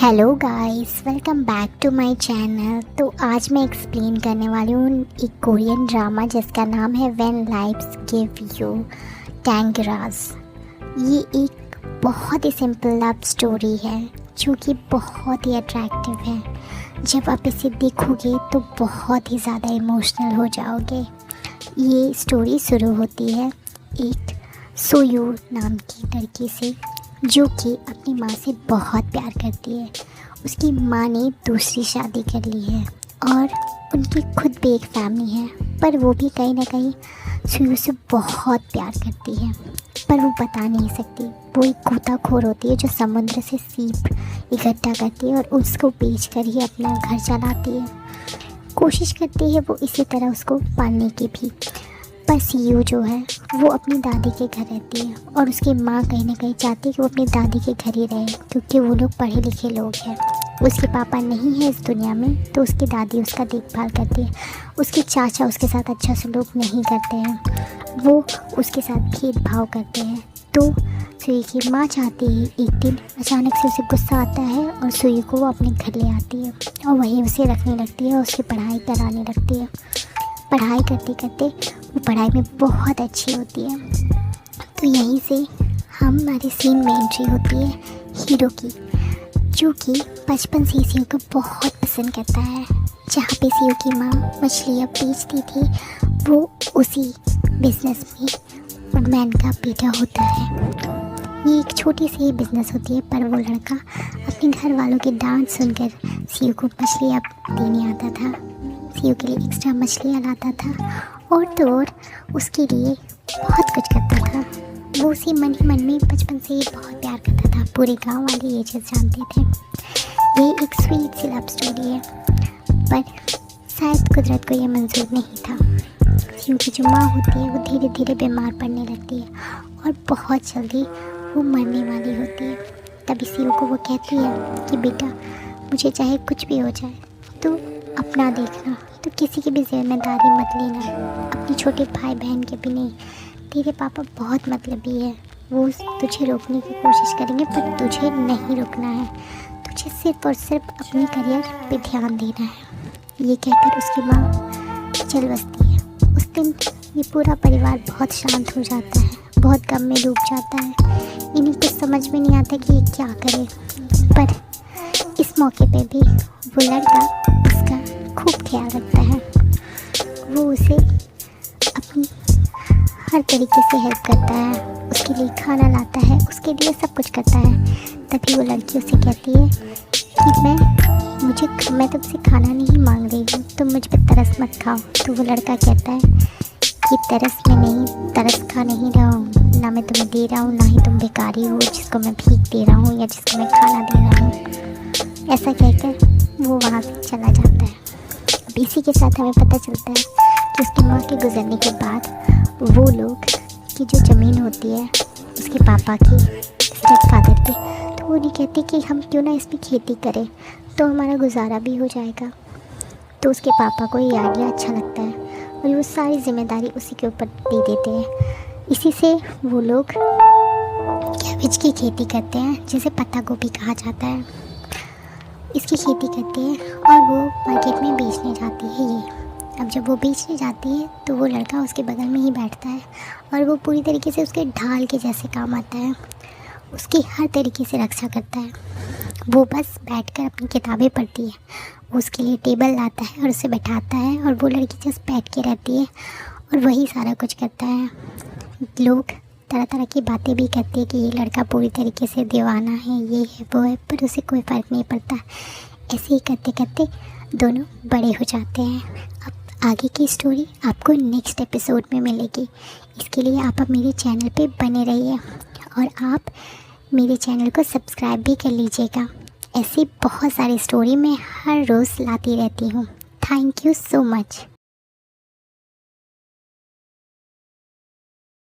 Hello guys, welcome back to my channel. तो आज मैं एक्सप्लेन करने वाली हूँ एक कोरियन ड्रामा जिसका नाम है व्हेन लाइफ गिव यू टैंगराज। ये एक बहुत ही सिंपल लव स्टोरी है जो कि बहुत ही अट्रैक्टिव है। जब आप इसे देखोगे तो बहुत ही ज़्यादा इमोशनल हो जाओगे। ये स्टोरी शुरू होती है एक सोयू नाम की लड़की से जो कि अपनी माँ से बहुत प्यार करती है। उसकी माँ ने दूसरी शादी कर ली है और उनकी खुद भी एक फैमिली है, पर वो भी कहीं ना कहीं सुयू से बहुत प्यार करती है, पर वो बता नहीं सकती। वो एक गोताखोर होती है जो समुद्र से सीप इकट्ठा करती है और उसको बेच कर ही अपना घर चलाती है। कोशिश करती है वो इसी तरह उसको पालने की भी, पर सीयू जो है वो अपनी दादी के घर रहती है और उसकी माँ कहीं ना कहीं चाहती है कि वो अपनी दादी के घर ही रहे, क्योंकि वो लोग पढ़े लिखे लोग हैं। उसके पापा नहीं है इस दुनिया में, तो उसकी दादी उसका देखभाल करती है। उसके चाचा उसके साथ अच्छा सलूक नहीं करते हैं, वो उसके साथ भेदभाव करते हैं। तो सुई की माँ चाहती है, एक दिन अचानक से उसे गुस्सा आता है और सुई को वो अपने घर ले आती है और वहीं उसे रखने लगती है और उसकी पढ़ाई कराने लगती है। पढ़ाई करते करते वो पढ़ाई में बहुत अच्छी होती है। तो यहीं से हमारे सीन में एंट्री होती है हीरो की, जो कि बचपन से सीयू को बहुत पसंद करता है। जहाँ पे सीयू की माँ मछलियाँ बेचती थी, वो उसी बिजनेस में मैन का बेटा होता है। ये एक छोटी सी बिजनेस होती है, पर वो लड़का अपने घर वालों की डांट सुनकर सीयू को मछलियाँ देने आता था। सीयू के लिए एक्स्ट्रा मछलियाँ लाता था और तो और उसके लिए बहुत कुछ करता था। वो उसी मन ही मन में बचपन से ही बहुत प्यार करता था। पूरे गांव वाले ये चीज़ जानते थे। ये एक स्वीट सी लव स्टोरी है, पर शायद कुदरत को ये मंजूर नहीं था। सीयू की जो माँ होती है वो धीरे धीरे बीमार पड़ने लगती है और बहुत जल्दी वो मरने वाली होती है। तभी सीयू को वो कहती है कि बेटा, मुझे चाहे कुछ भी हो जाए तो अपना देखना, तो किसी की भी जिम्मेदारी मत लेना, अपने छोटे भाई बहन के भी नहीं। तेरे पापा बहुत मतलबी है, वो तुझे रोकने की कोशिश करेंगे पर तुझे नहीं रुकना है। तुझे सिर्फ और सिर्फ अपने करियर पे ध्यान देना है। ये कहकर उसकी माँ चल बसती है। उस दिन ये पूरा परिवार बहुत शांत हो जाता है, बहुत गम में डूब जाता है। इन्हें कुछ समझ में नहीं आता कि ये क्या करे, पर इस मौके पे भी वो लड़का उसका खूब ख्याल रखता है। वो उसे अपनी हर तरीके से हेल्प करता है, उसके लिए खाना लाता है, उसके लिए सब कुछ करता है। तभी वो लड़की उसे कहती है कि मैं तुमसे खाना नहीं मांग रही हूँ, तुम मुझ पर तरस मत खाओ। तो वो लड़का कहता है कि तरस में नहीं, तरस खा नहीं रहा हूँ, ना मैं तुम्हें दे रहा हूँ, ना ही तुम भिखारी हो जिसको मैं भीख दे रहा हूँ या जिसको मैं खाना दे रहा हूँ। ऐसा कहकर वो वहाँ से चला जाता है। अब इसी के साथ हमें पता चलता है कि उसकी माँ के गुजरने के बाद वो लोग की जो ज़मीन होती है उसके पापा की, स्टेप फादर की, तो वो नहीं कहती कि हम क्यों ना इसमें खेती करें तो हमारा गुजारा भी हो जाएगा। तो उसके पापा को ये आइडिया अच्छा लगता है और वो सारी जिम्मेदारी उसी के ऊपर दे देते हैं। इसी से वो लोग कैबेज की खेती करते हैं, जिसे पत्ता गोभी कहा जाता है। इसकी खेती करते हैं और वो मार्केट में बेचने जाती है ये। अब जब वो बेचने जाती है तो वो लड़का उसके बगल में ही बैठता है और वो पूरी तरीके से उसके ढाल के जैसे काम आता है, उसकी हर तरीके से रक्षा करता है। वो बस बैठकर अपनी किताबें पढ़ती है, वो उसके लिए टेबल लाता है और उसे बैठाता है और वो लड़की जस्ट बैठ के रहती है और वही सारा कुछ करता है। लोग तरह तरह की बातें भी करते हैं कि ये लड़का पूरी तरीके से दीवाना है, ये है वो है, पर उसे कोई फ़र्क नहीं पड़ता। ऐसे ही करते करते दोनों बड़े हो जाते हैं। अब आगे की स्टोरी आपको नेक्स्ट एपिसोड में मिलेगी। इसके लिए आप अब मेरे चैनल पे बने रहिए और आप मेरे चैनल को सब्सक्राइब भी कर लीजिएगा। ऐसी बहुत सारी स्टोरी मैं हर रोज़ लाती रहती हूँ। Thank you so much.